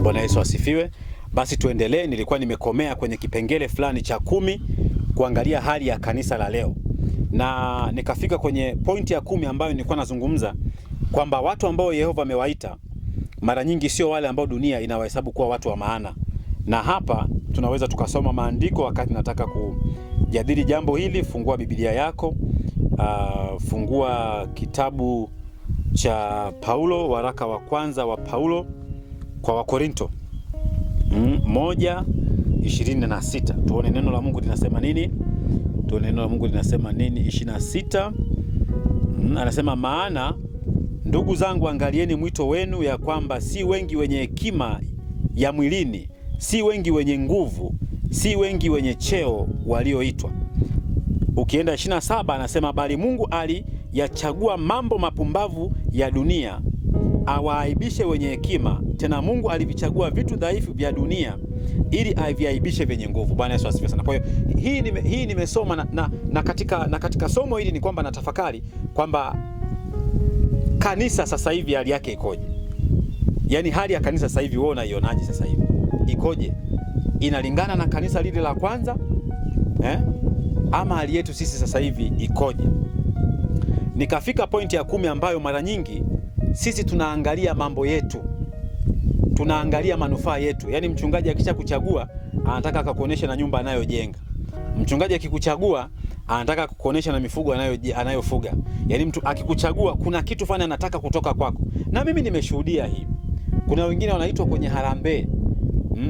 Bwana Yesu asifiwe. Basi tuendelee. Nilikuwa nimekomea kwenye kipengele fulani cha 10 kuangalia hali ya kanisa la leo, na nikafika kwenye pointi ya 10 ambayo nilikuwa nazungumza kwamba watu ambao Yehova amewaita mara nyingi sio wale ambao dunia inawahesabu kuwa watu wa maana. Na hapa tunaweza tukasoma maandiko wakati nataka kujadili jambo hili. Fungua Biblia yako, fungua kitabu cha Paulo, waraka wa kwanza wa Paulo kwa Wakorinto 1:26. Tuone neno la Mungu linasema nini. 26. Anasema, maana ndugu zangu, angalieni mwito wenu, ya kwamba si wengi wenye hekima ya mwilini, si wengi wenye nguvu, si wengi wenye cheo walioitwa. Ukienda 27 anasema, bali Mungu aliyachagua mambo mapumbavu ya dunia awaaibishe wenye hekima. Tena Mungu alivichagua vitu dhaifu vya dunia ili aviaibishe vyenye nguvu. Bwana Yesu asifiwe sana. Kwa hiyo hii nimesoma na katika somo hili ni kwamba natafakari kwamba kanisa sasa hivi hali yake ikoje? Yaani hali ya kanisa sasa hivi wewe unaionaje sasa hivi? Ikoje? Inalingana na kanisa lile la kwanza? Ama hali yetu sisi sasa hivi ikoje? Nikafika pointi ya 10 ambayo mara nyingi sisi tunaangalia mambo yetu, tunaangalia manufaa yetu. Yaani mchungaji akisha kuchagua anataka akakuonesha na nyumba anayojenga. Mchungaji akikuchagua anataka kukuonesha na mifugo anayofuga. Yaani mtu akikuchagua kuna kitu fulani anataka kutoka kwako. Na mimi nimeshuhudia hii. Kuna wengine wanaitwa kwenye harambee.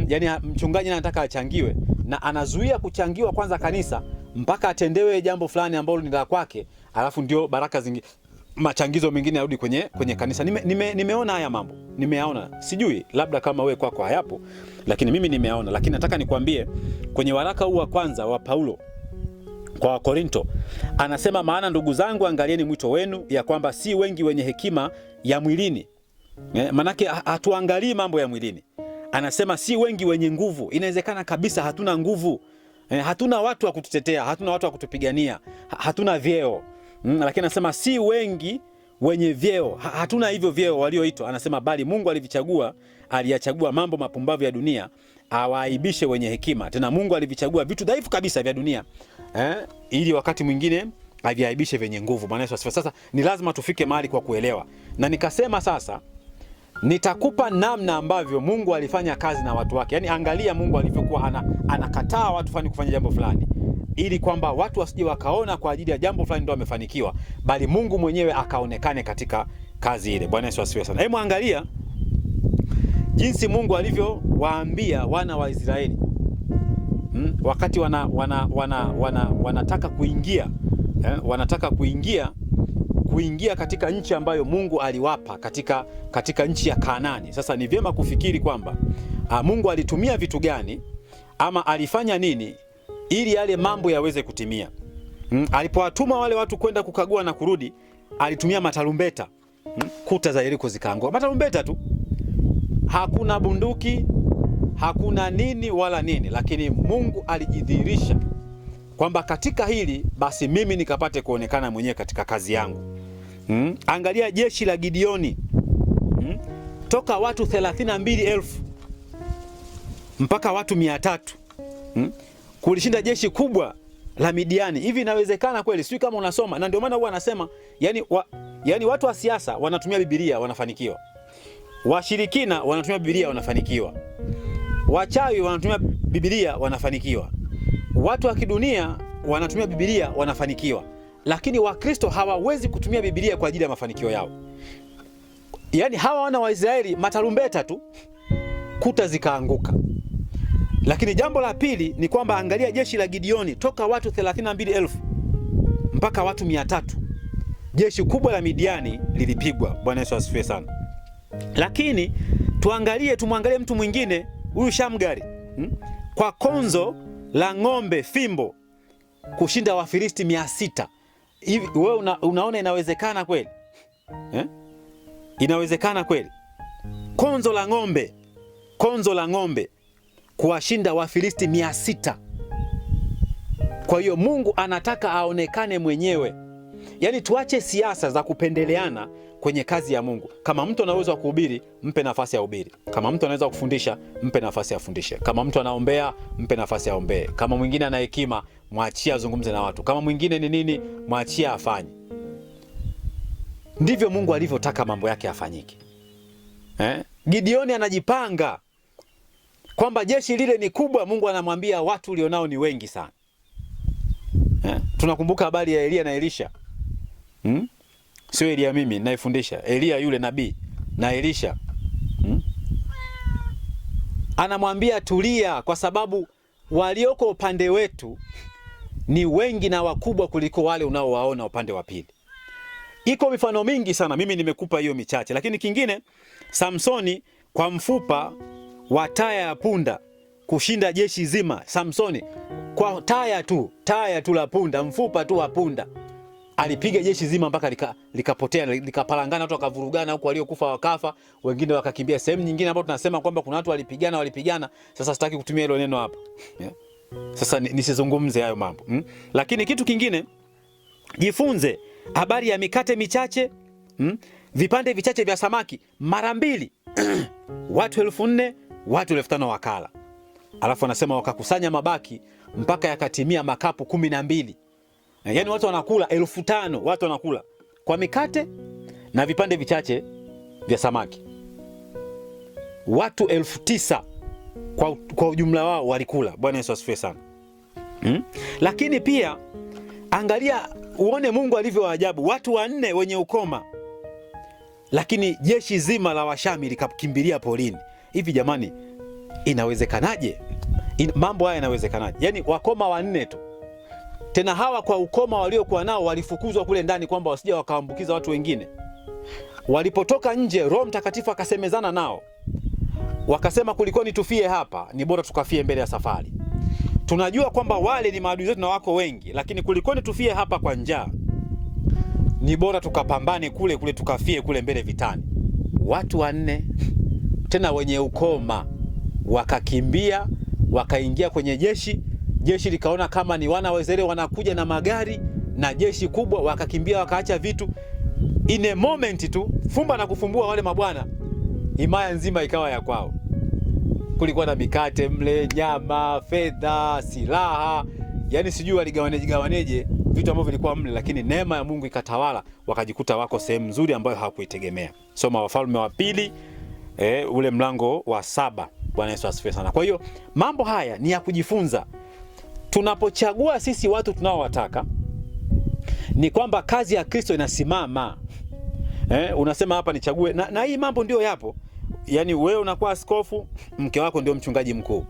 Yaani mchungaji anataka achangiwe na anazuia kuchangiwa kwanza kanisa mpaka atendewe jambo fulani ambalo ni la kwake, alafu ndio baraka zingine, machangizo mengine yarudi kwenye kanisa. Nimeona haya mambo. Nimeyaona. Sijui labda kama wewe kwako hayapo, lakini mimi nimeyaona. Lakini nataka nikwambie kwenye waraka huu wa kwanza wa Paulo kwa Wakorinto anasema, maana ndugu zangu, angalieni mwito wenu, ya kwamba si wengi wenye hekima ya mwilini. Manake hatuangalii mambo ya mwilini. Anasema si wengi wenye nguvu. Inawezekana kabisa hatuna nguvu. Hatuna watu wa kututetea, hatuna watu wa kutupigania, hatuna vyeo. Lakini anasema si wengi wenye vyeo. Hatuna hivyo vyeo walioitwa. Anasema bali Mungu aliyachagua mambo mapumbavu ya dunia awaaibishe wenye hekima. Tena Mungu alivichagua vitu dhaifu kabisa vya dunia ili wakati mwingine aviaibishe vyenye nguvu. Bwana Yesu asifiwe. Sasa ni lazima tufike mahali kwa kuelewa. Na nikasema sasa nitakupa namna ambavyo Mungu alifanya kazi na watu wake. Yaani angalia Mungu alivyokuwa anakataa watu fulani kufanya jambo fulani, ili kwamba watu wasije wakaona kwa ajili ya jambo fulani ndio wamefanikiwa, bali Mungu mwenyewe akaonekane katika kazi ile. Bwana Yesu asifiwe sana. Hebu angalia jinsi Mungu alivyowaambia wana wa Israeli wakati wanataka kuingia kuingia katika nchi ambayo Mungu aliwapa katika nchi ya Kanaani. Sasa ni vyema kufikiri kwamba Mungu alitumia vitu gani ama alifanya nini ili yale mambo yaweze kutimia. Alipowatuma wale watu kwenda kukagua na kurudi, alitumia matarumbeta. Kuta za Yeriko zikaanguka. Matarumbeta tu. Hakuna bunduki, hakuna nini wala nini, lakini Mungu alijidhihirisha kwamba katika hili basi mimi nikapate kuonekana mwenyewe katika kazi yangu. Angalia jeshi la Gideoni. Toka watu 32,000 mpaka watu 300. Kulishinda jeshi kubwa la Midiani. Hivi inawezekana kweli? Sio kama unasoma. Na ndio maana huwa anasema yani watu wa siasa wanatumia Biblia wanafanikiwa. Washirikina wanatumia Biblia wanafanikiwa. Wachawi wanatumia Biblia wanafanikiwa. Watu wa kidunia wanatumia Biblia wanafanikiwa. Lakini Wakristo hawawezi kutumia Biblia kwa ajili ya mafanikio yao. Yaani hawa wana wa Israeli matarumbeta tu, kuta zikaanguka. Lakini jambo la pili ni kwamba angalia jeshi la Gideoni, toka watu 32,000 mpaka watu 300. Jeshi kubwa la Midiani lilipigwa. Bwana Yesu asifiwe sana. Lakini tumwangalie mtu mwingine, huyu Shamgari, kwa konzo la ng'ombe fimbo kushinda Wafilisti 600. Hivi wewe unaona inawezekana kweli? Inawezekana kweli? Konzo la ng'ombe kuwashinda Wafilisti 600. Kwa hiyo Mungu anataka aonekane mwenyewe. Yaani tuache siasa za kupendeleana kwenye kazi ya Mungu. Kama mtu ana uwezo wa kuhubiri, mpe nafasi ya kuhubiri. Kama mtu anaweza kufundisha, mpe nafasi ya kufundisha. Kama mtu anaombea, mpe nafasi ya ombee. Kama mwingine ana hekima, mwachie azungumze na watu. Kama mwingine ni nini, mwachie afanye. Ndivyo Mungu alivyotaka mambo yake yafanyike. Gideoni anajipanga kwamba jeshi lile ni kubwa. Mungu anamwambia watu ulionao ni wengi sana. Tunakumbuka habari ya Elia na Elisha. Sio Elia mimi naifundisha, Elia yule nabii na Elisha. Anamwambia tulia, kwa sababu walioko upande wetu ni wengi na wakubwa kuliko wale unaowaona upande wa pili. Iko mifano mingi sana, mimi nimekupa hiyo michache. Lakini kingine, Samsoni kwa mfupa wa taya ya punda kushinda jeshi zima. Samsoni kwa taya tu la punda, mfupa tu wa punda, alipiga jeshi zima mpaka likapotea, likapalangana, watu wakavurugana huko, waliokufa wakafa, wengine wakakimbia sehemu nyingine ambapo tunasema kwamba kuna watu walipigana. Sasa sitaki kutumia hilo neno hapa. Sasa nisizungumze hayo mambo. Lakini kitu kingine, jifunze habari ya mikate michache, vipande vichache vya samaki mara 2. Watu 4,000, watu 5,000 wakala. Alafu anasema wakakusanya mabaki mpaka yakatimia makapu 12. Yaani watu wanakula 5,000, watu wanakula kwa mikate na vipande vichache vya samaki. Watu 9,000 kwa ujumla wao walikula. Bwana Yesu asifiwe sana. Lakini pia angalia uone Mungu alivyo wa ajabu. Watu 4 wenye ukoma, lakini jeshi zima la Washami likakimbilia porini. Hivi jamani, inawezekanaje? Mambo haya yanawezekanaje? Yaani wakoma 4 tu. Tena hawa kwa ukoma waliokuwa nao walifukuzwa kule ndani kwamba wasije wakaambukiza watu wengine. Walipotoka nje, Roho Mtakatifu akasemezana nao. Wakasema kulikoni tufie hapa, ni bora tukafie mbele ya safari. Tunajua kwamba wale ni maadui zetu na wako wengi, lakini kulikoni tufie hapa kwa njaa, ni bora tukapambane kule tukafie kule mbele vitani. Watu 4 tena wenye ukoma wakakimbia, wakaingia kwenye jeshi. Jeshi likaona kama ni wana wa Israeli wanakuja na magari na jeshi kubwa, wakakimbia, wakaacha vitu. In a moment tu, fumba na kufumbua, wale mabwana, himaya nzima ikawa ya kwao. Kulikuwa na mikate mle, nyama, fedha, silaha, yani sijui waligawaneje vitu ambavyo vilikuwa mle, lakini neema ya Mungu ikatawala, wakajikuta wako sehemu nzuri ambayo hawakuitegemea. Soma Wafalme wa Pili ule mlango wa 7. Bwana Yesu asifiwe sana. Kwa hiyo mambo haya ni ya kujifunza. Tunapochagua sisi watu tunaowataka, ni kwamba kazi ya Kristo inasimama. Unasema hapa nichague na hii mambo ndio yapo. Yaani wewe unakuwa askofu, mke wako ndio mchungaji mkuu,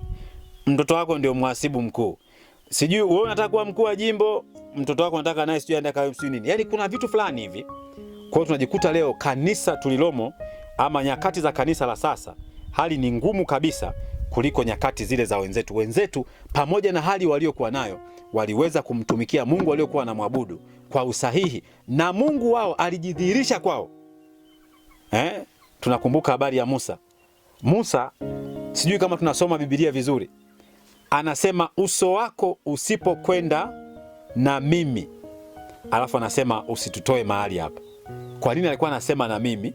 mtoto wako ndio mhasibu mkuu. Sijui wewe unataka kuwa mkuu wa jimbo, mtoto wako anataka naye sijui aende kawe msii nini. Yaani kuna vitu fulani hivi. Kwa hiyo tunajikuta leo kanisa tulilomo, ama nyakati za kanisa la sasa, hali ni ngumu kabisa kuliko nyakati zile za wenzetu. Wenzetu pamoja na hali waliokuwa nayo, waliweza kumtumikia Mungu waliokuwa wanamwabudu kwa usahihi, na Mungu wao alijidhihirisha kwao. Tunakumbuka habari ya Musa. Musa, sijui kama tunasoma Biblia vizuri, anasema uso wako usipokwenda na mimi, alafu anasema usitutoe mahali hapa. Kwa nini alikuwa anasema na mimi,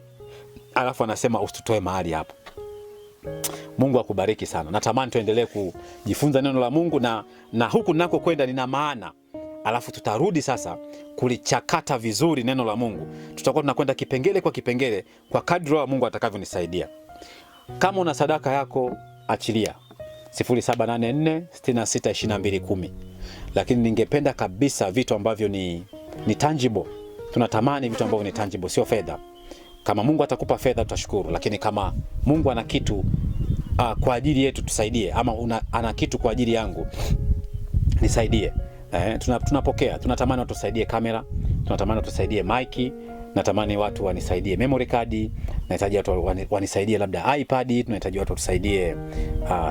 alafu anasema usitutoe mahali hapa? Mungu akubariki sana. Natamani tuendelee kujifunza neno la Mungu na huku nako kwenda nina maana. Alafu tutarudi sasa kulichakata vizuri neno la Mungu. Tutakuwa tunakwenda kipengele kwa kipengele kwa kadri wa Mungu atakavyonisaidia. Kama una sadaka yako, achilia 0784662210. Lakini ningependa kabisa vitu ambavyo ni tangible. Tunatamani vitu ambavyo ni tangible, sio fedha. Kama Mungu atakupa fedha tutashukuru, lakini kama Mungu ana kitu kwa ajili yetu tusaidie, ama ana kitu kwa ajili yangu nisaidie. Tunapokea. Tunatamani watu tusaidie kamera, tunatamani watu tusaidie mic, natamani watu wanisaidie memory card, nahitaji watu wanisaidie labda iPad, tunahitaji watu tusaidie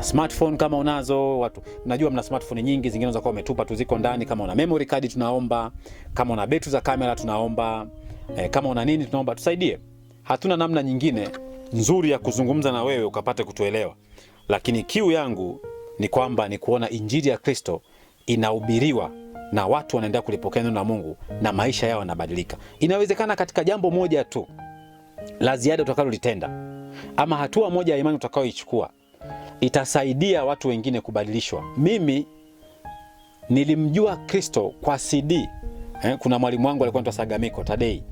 smartphone kama unazo. Watu najua mna smartphone nyingi, zingine unaweza kuwa umetupa tu ziko ndani. Kama una memory card tunaomba, kama una betri za kamera tunaomba, kama una nini tunaomba tusaidie. Hatuna namna nyingine nzuri ya kuzungumza na wewe ukapate kutuelewa, lakini kiu yangu ni kwamba ni kuona injili ya Kristo inahubiriwa na watu wanaendelea kulipokea neno la Mungu na maisha yao yanabadilika. Inawezekana katika jambo moja tu la ziada utakalolitenda, ama hatua moja ya imani utakayoichukua, itasaidia watu wengine kubadilishwa. Mimi nilimjua Kristo kwa CD. Kuna mwalimu wangu alikuwa anaitwa Sagamiko Tadei.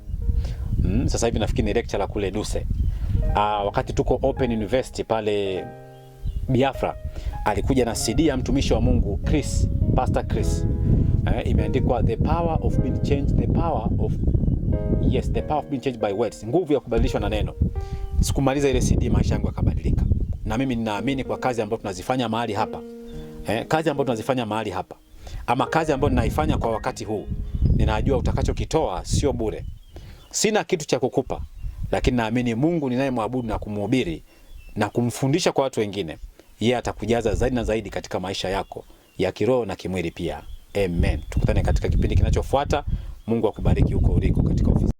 Sasa hivi nafikiri ni lecturer kule Duse. Wakati tuko Open University pale Biafra, alikuja na CD ya mtumishi wa Mungu Chris, Pastor Chris. Imeandikwa the power of being changed, the power of being changed by words, nguvu ya kubadilishwa na neno. Sikumaliza ile CD, maisha yangu yakabadilika. Na mimi ninaamini kwa kazi ambayo tunazifanya mahali hapa, kazi ambayo tunazifanya mahali hapa, ama kazi ambayo ninaifanya kwa wakati huu, ninajua utakachokitoa sio bure. Sina kitu cha kukupa, lakini naamini Mungu ninayemwabudu na kumhubiri na kumfundisha kwa watu wengine, yeye atakujaza zaidi na zaidi katika maisha yako ya kiroho na kimwili pia. Amen. Tukutane katika kipindi kinachofuata. Mungu akubariki huko uliko katika ofisi.